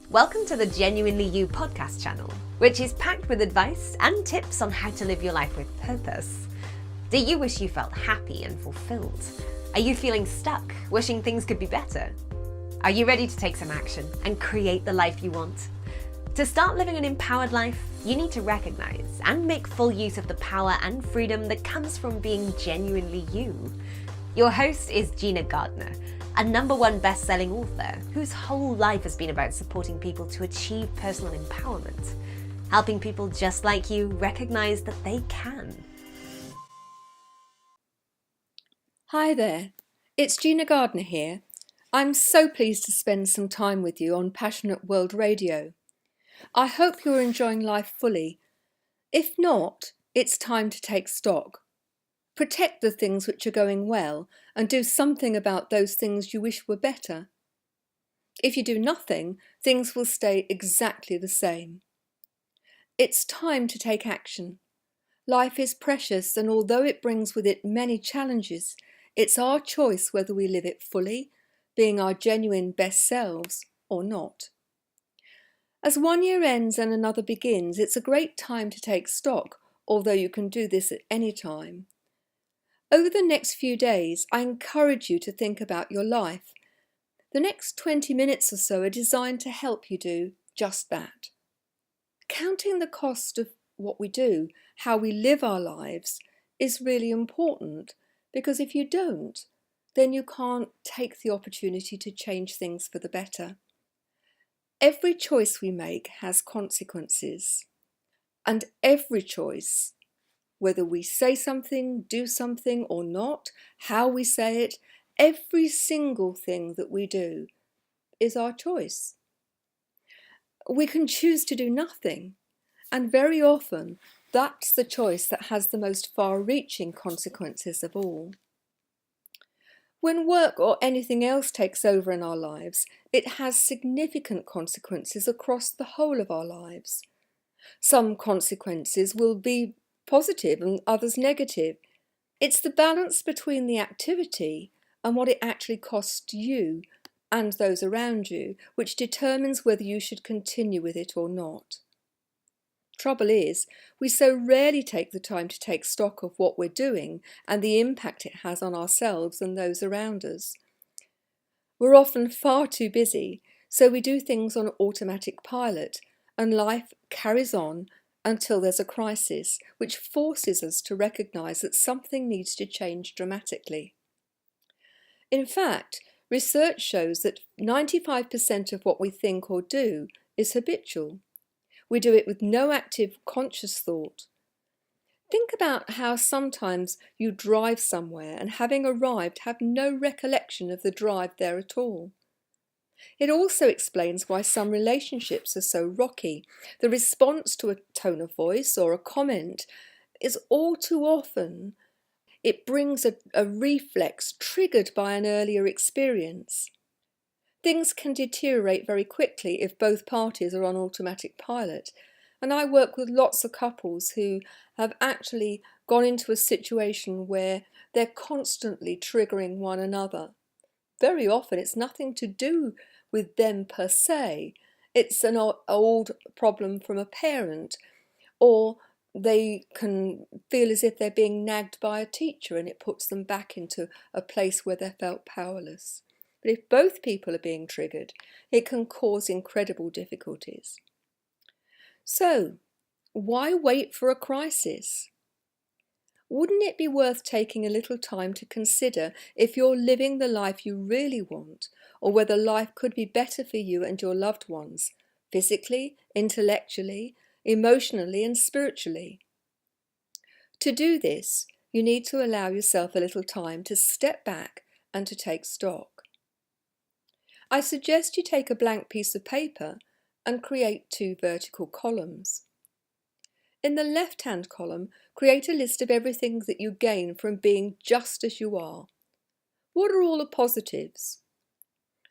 Welcome to the Genuinely You podcast channel, which is packed with advice and tips on how to live your life with purpose. Do you wish you felt happy and fulfilled? Are you feeling stuck, wishing things could be better? Are you ready to take some action and create the life you want? To start living an empowered life, you need to recognize and make full use of the power and freedom that comes from being genuinely you. Your host is Gina Gardner, a #1 best-selling author whose whole life has been about supporting people to achieve personal empowerment, helping people just like you recognize that they can. Hi there, it's Gina Gardner here. I'm so pleased to spend some time with you on Passionate World Radio. I hope you're enjoying life fully. If not, it's time to take stock. Protect the things which are going well and do something about those things you wish were better. If you do nothing, things will stay exactly the same. It's time to take action. Life is precious, and although it brings with it many challenges, it's our choice whether we live it fully, being our genuine best selves, or not. As one year ends and another begins, it's a great time to take stock, although you can do this at any time. Over the next few days, I encourage you to think about your life. The next 20 minutes or so are designed to help you do just that. Counting the cost of what we do, how we live our lives, is really important, because if you don't, then you can't take the opportunity to change things for the better. Every choice we make has consequences, and every choice, whether we say something, do something or not, how we say it, every single thing that we do is our choice. We can choose to do nothing, and very often that's the choice that has the most far-reaching consequences of all. When work or anything else takes over in our lives, it has significant consequences across the whole of our lives. Some consequences will be positive and others negative. It's the balance between the activity and what it actually costs you and those around you which determines whether you should continue with it or not. Trouble is, we so rarely take the time to take stock of what we're doing and the impact it has on ourselves and those around us. We're often far too busy, so we do things on automatic pilot, and life carries on until there's a crisis, which forces us to recognise that something needs to change dramatically. In fact, research shows that 95% of what we think or do is habitual. We do it with no active, conscious thought. Think about how sometimes you drive somewhere and, having arrived, have no recollection of the drive there at all. It also explains why some relationships are so rocky. The response to a tone of voice or a comment is all too often, it brings a reflex triggered by an earlier experience. Things can deteriorate very quickly if both parties are on automatic pilot. And I work with lots of couples who have actually gone into a situation where they're constantly triggering one another. Very often it's nothing to do with them per se. It's an old problem from a parent, or they can feel as if they're being nagged by a teacher and it puts them back into a place where they felt powerless. But if both people are being triggered, it can cause incredible difficulties. So, why wait for a crisis? Wouldn't it be worth taking a little time to consider if you're living the life you really want, or whether life could be better for you and your loved ones, physically, intellectually, emotionally and spiritually? To do this, you need to allow yourself a little time to step back and to take stock. I suggest you take a blank piece of paper and create 2 vertical columns. In the left-hand column, create a list of everything that you gain from being just as you are. What are all the positives?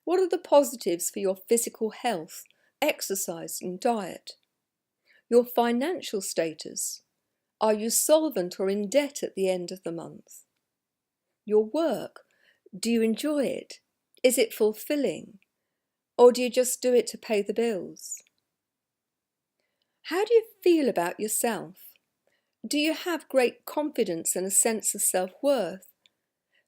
What are the positives for your physical health, exercise and diet? Your financial status. Are you solvent or in debt at the end of the month? Your work. Do you enjoy it? Is it fulfilling? Or do you just do it to pay the bills? How do you feel about yourself? Do you have great confidence and a sense of self-worth?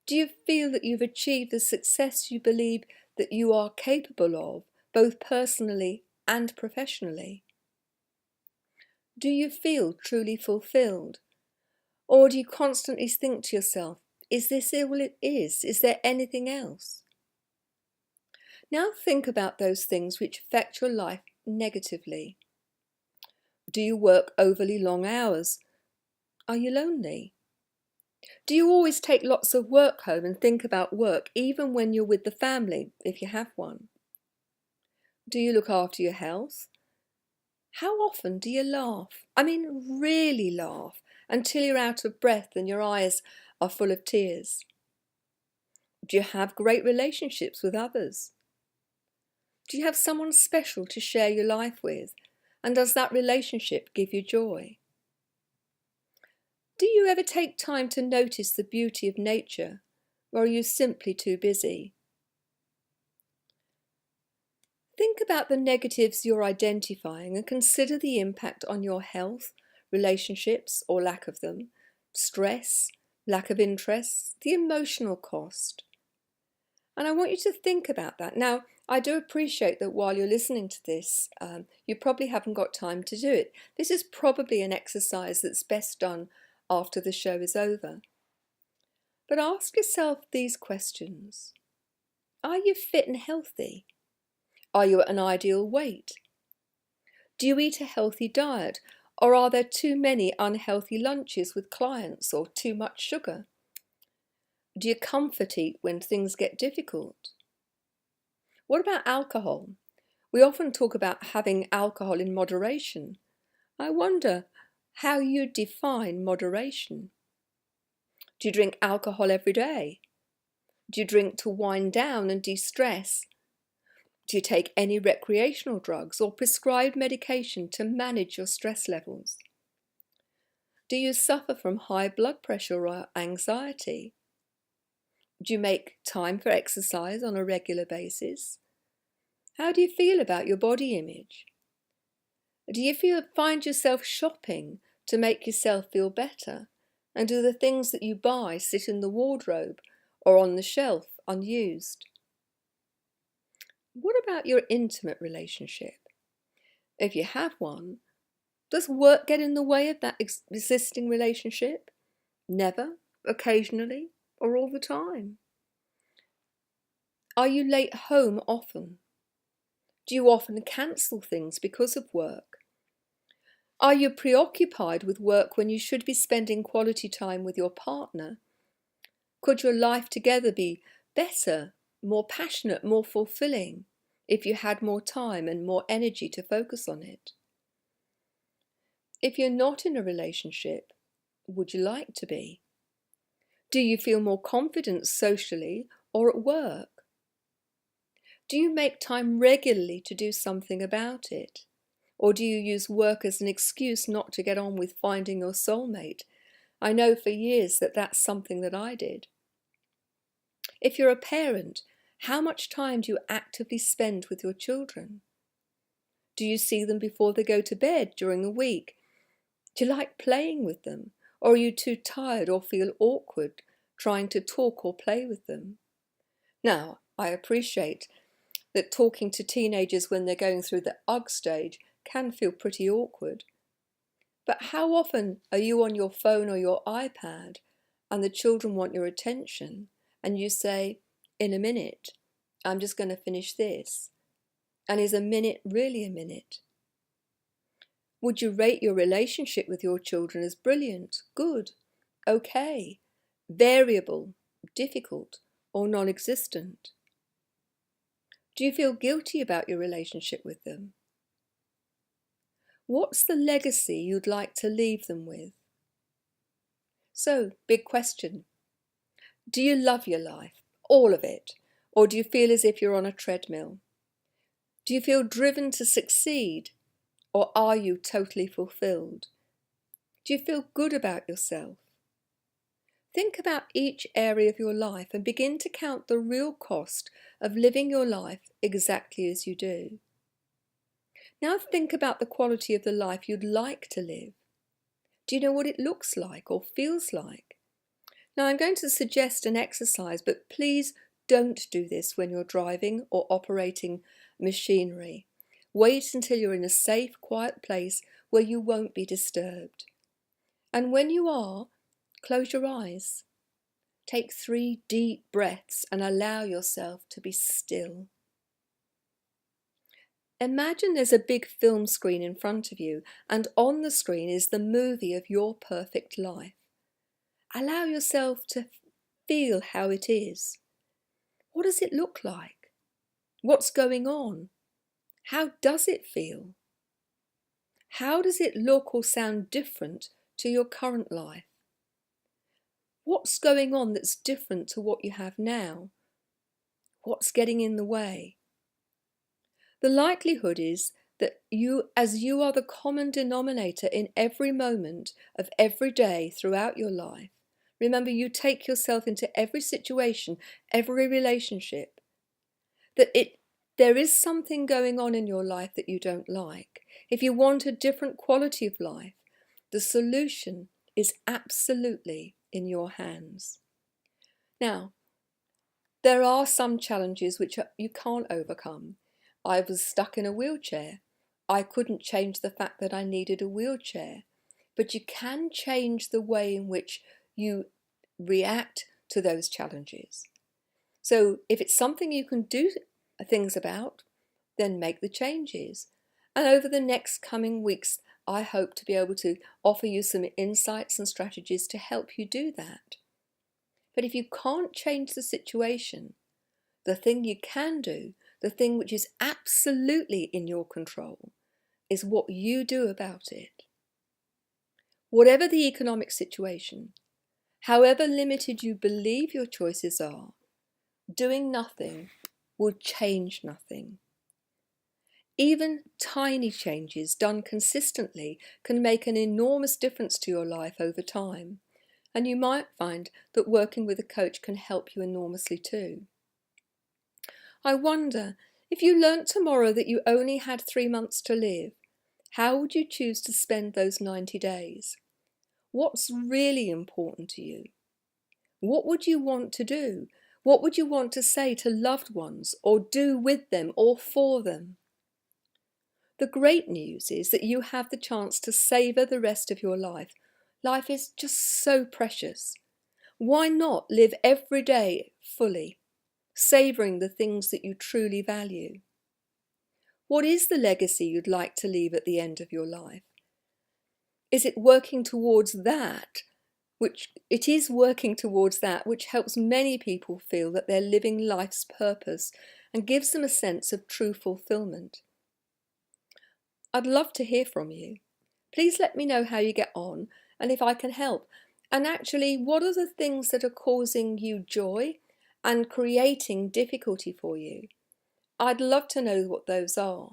Do you feel that you've achieved the success you believe that you are capable of, both personally and professionally? Do you feel truly fulfilled? Or do you constantly think to yourself, is this all it is? Is there anything else? Now think about those things which affect your life negatively. Do you work overly long hours? Are you lonely? Do you always take lots of work home and think about work even when you're with the family, if you have one? Do you look after your health? How often do you laugh? I mean, really laugh until you're out of breath and your eyes are full of tears. Do you have great relationships with others? Do you have someone special to share your life with? And does that relationship give you joy? Do you ever take time to notice the beauty of nature, or are you simply too busy? Think about the negatives you're identifying and consider the impact on your health, relationships or lack of them, stress, lack of interest, the emotional cost. And I want you to think about that. Now, I do appreciate that while you're listening to this, you probably haven't got time to do it. This is probably an exercise that's best done after the show is over. But ask yourself these questions. Are you fit and healthy? Are you at an ideal weight? Do you eat a healthy diet, or are there too many unhealthy lunches with clients or too much sugar? Do you comfort eat when things get difficult? What about alcohol? We often talk about having alcohol in moderation. I wonder how you define moderation. Do you drink alcohol every day? Do you drink to wind down and de-stress? Do you take any recreational drugs or prescribed medication to manage your stress levels? Do you suffer from high blood pressure or anxiety? Do you make time for exercise on a regular basis? How do you feel about your body image? Do you find yourself shopping to make yourself feel better? And do the things that you buy sit in the wardrobe or on the shelf unused? What about your intimate relationship? If you have one, does work get in the way of that existing relationship? Never, occasionally, or all the time? Are you late home often? Do you often cancel things because of work? Are you preoccupied with work when you should be spending quality time with your partner? Could your life together be better, more passionate, more fulfilling if you had more time and more energy to focus on it? If you're not in a relationship, would you like to be? Do you feel more confident socially or at work? Do you make time regularly to do something about it? Or do you use work as an excuse not to get on with finding your soulmate? I know for years that that's something that I did. If you're a parent, how much time do you actively spend with your children? Do you see them before they go to bed during the week? Do you like playing with them? Or are you too tired or feel awkward trying to talk or play with them? Now, I appreciate that talking to teenagers when they're going through the UG stage can feel pretty awkward. But how often are you on your phone or your iPad and the children want your attention and you say, in a minute, I'm just going to finish this? And is a minute really a minute? Would you rate your relationship with your children as brilliant, good, okay, variable, difficult, or non-existent? Do you feel guilty about your relationship with them? What's the legacy you'd like to leave them with? So, big question. Do you love your life, all of it, or do you feel as if you're on a treadmill? Do you feel driven to succeed, or are you totally fulfilled? Do you feel good about yourself? Think about each area of your life and begin to count the real cost of living your life exactly as you do. Now think about the quality of the life you'd like to live. Do you know what it looks like or feels like? Now I'm going to suggest an exercise, but please don't do this when you're driving or operating machinery. Wait until you're in a safe, quiet place where you won't be disturbed. And when you are, close your eyes. Take 3 deep breaths and allow yourself to be still. Imagine there's a big film screen in front of you, and on the screen is the movie of your perfect life. Allow yourself to feel how it is. What does it look like? What's going on? How does it feel? How does it look or sound different to your current life? What's going on that's different to what you have now? What's getting in the way? The likelihood is that as you are the common denominator in every moment of every day throughout your life, remember you take yourself into every situation, every relationship, that there is something going on in your life that you don't like. If you want a different quality of life, the solution is absolutely in your hands. Now, there are some challenges which you can't overcome. I was stuck in a wheelchair. I couldn't change the fact that I needed a wheelchair, but you can change the way in which you react to those challenges. So if it's something you can do things about, then make the changes. And over the next coming weeks, I hope to be able to offer you some insights and strategies to help you do that. But if you can't change the situation, the thing you can do, the thing which is absolutely in your control, is what you do about it. Whatever the economic situation, however limited you believe your choices are, doing nothing will change nothing. Even tiny changes done consistently can make an enormous difference to your life over time, and you might find that working with a coach can help you enormously too. I wonder, if you learnt tomorrow that you only had 3 months to live, how would you choose to spend those 90 days? What's really important to you? What would you want to do? What would you want to say to loved ones, or do with them or for them? The great news is that you have the chance to savour the rest of your life. Life is just so precious. Why not live every day fully, savouring the things that you truly value? What is the legacy you'd like to leave at the end of your life? Is it working towards that? It is working towards that which helps many people feel that they're living life's purpose and gives them a sense of true fulfilment. I'd love to hear from you. Please let me know how you get on and if I can help. And actually, what are the things that are causing you joy and creating difficulty for you? I'd love to know what those are.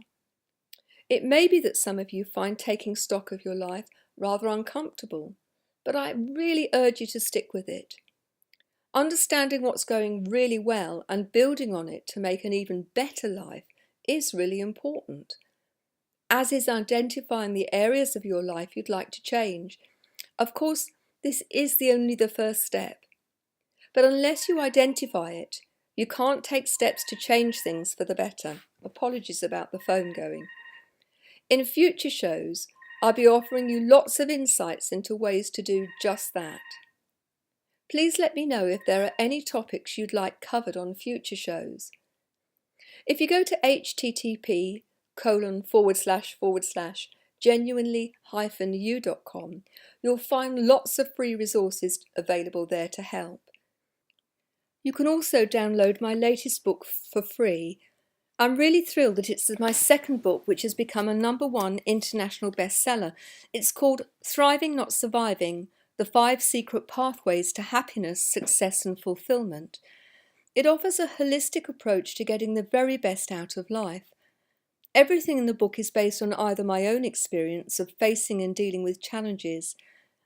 It may be that some of you find taking stock of your life rather uncomfortable, but I really urge you to stick with it. Understanding what's going really well and building on it to make an even better life is really important, as is identifying the areas of your life you'd like to change. Of course, this is only the first step, but unless you identify it, you can't take steps to change things for the better. Apologies about the phone going. In future shows, I'll be offering you lots of insights into ways to do just that. Please let me know if there are any topics you'd like covered on future shows. If you go to http://genuinely-u.com, you'll find lots of free resources available there to help. You can also download my latest book for free. I'm really thrilled that it's my second book which has become a #1 international bestseller. It's called Thriving Not Surviving: The 5 Secret Pathways to Happiness, Success and Fulfillment. It offers a holistic approach to getting the very best out of life. Everything in the book is based on either my own experience of facing and dealing with challenges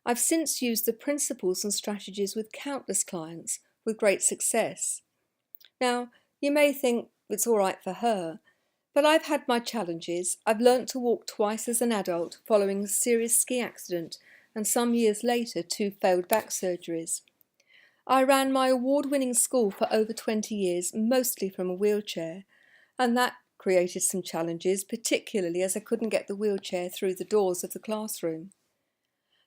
I've since used the principles and strategies with countless clients with great success. Now, you may think it's all right for her, but I've had my challenges. I've learnt to walk twice as an adult following a serious ski accident and some years later 2 failed back surgeries. I ran my award-winning school for over 20 years, mostly from a wheelchair, and that created some challenges, particularly as I couldn't get the wheelchair through the doors of the classroom.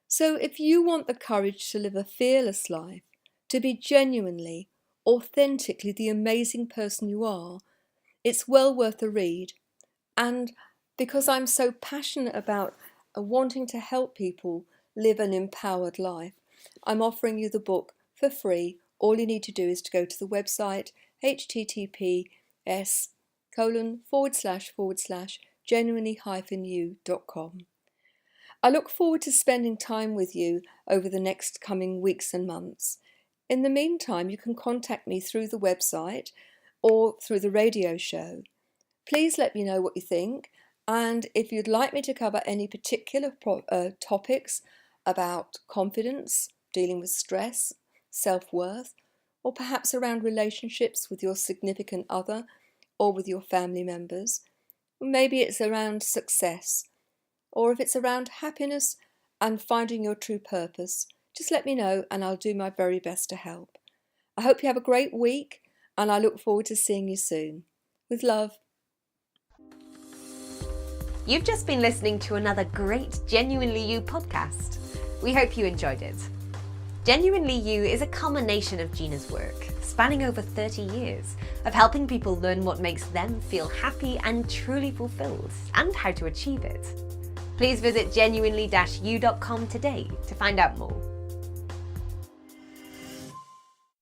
So if you want the courage to live a fearless life, to be genuinely, authentically the amazing person you are, it's well worth a read. And because I'm so passionate about wanting to help people live an empowered life, I'm offering you the book for free. All you need to do is to go to the website https://genuinely-you.com. I look forward to spending time with you over the next coming weeks and months. In the meantime, you can contact me through the website or through the radio show. Please let me know what you think, and if you'd like me to cover any particular topics about confidence, dealing with stress, self-worth, or perhaps around relationships with your significant other or with your family members. Maybe it's around success, or if it's around happiness and finding your true purpose, just let me know and I'll do my very best to help. I hope you have a great week and I look forward to seeing you soon. With love. You've just been listening to another great Genuinely You podcast. We hope you enjoyed it. Genuinely You is a culmination of Gina's work, spanning over 30 years, of helping people learn what makes them feel happy and truly fulfilled, and how to achieve it. Please visit genuinely-you.com today to find out more.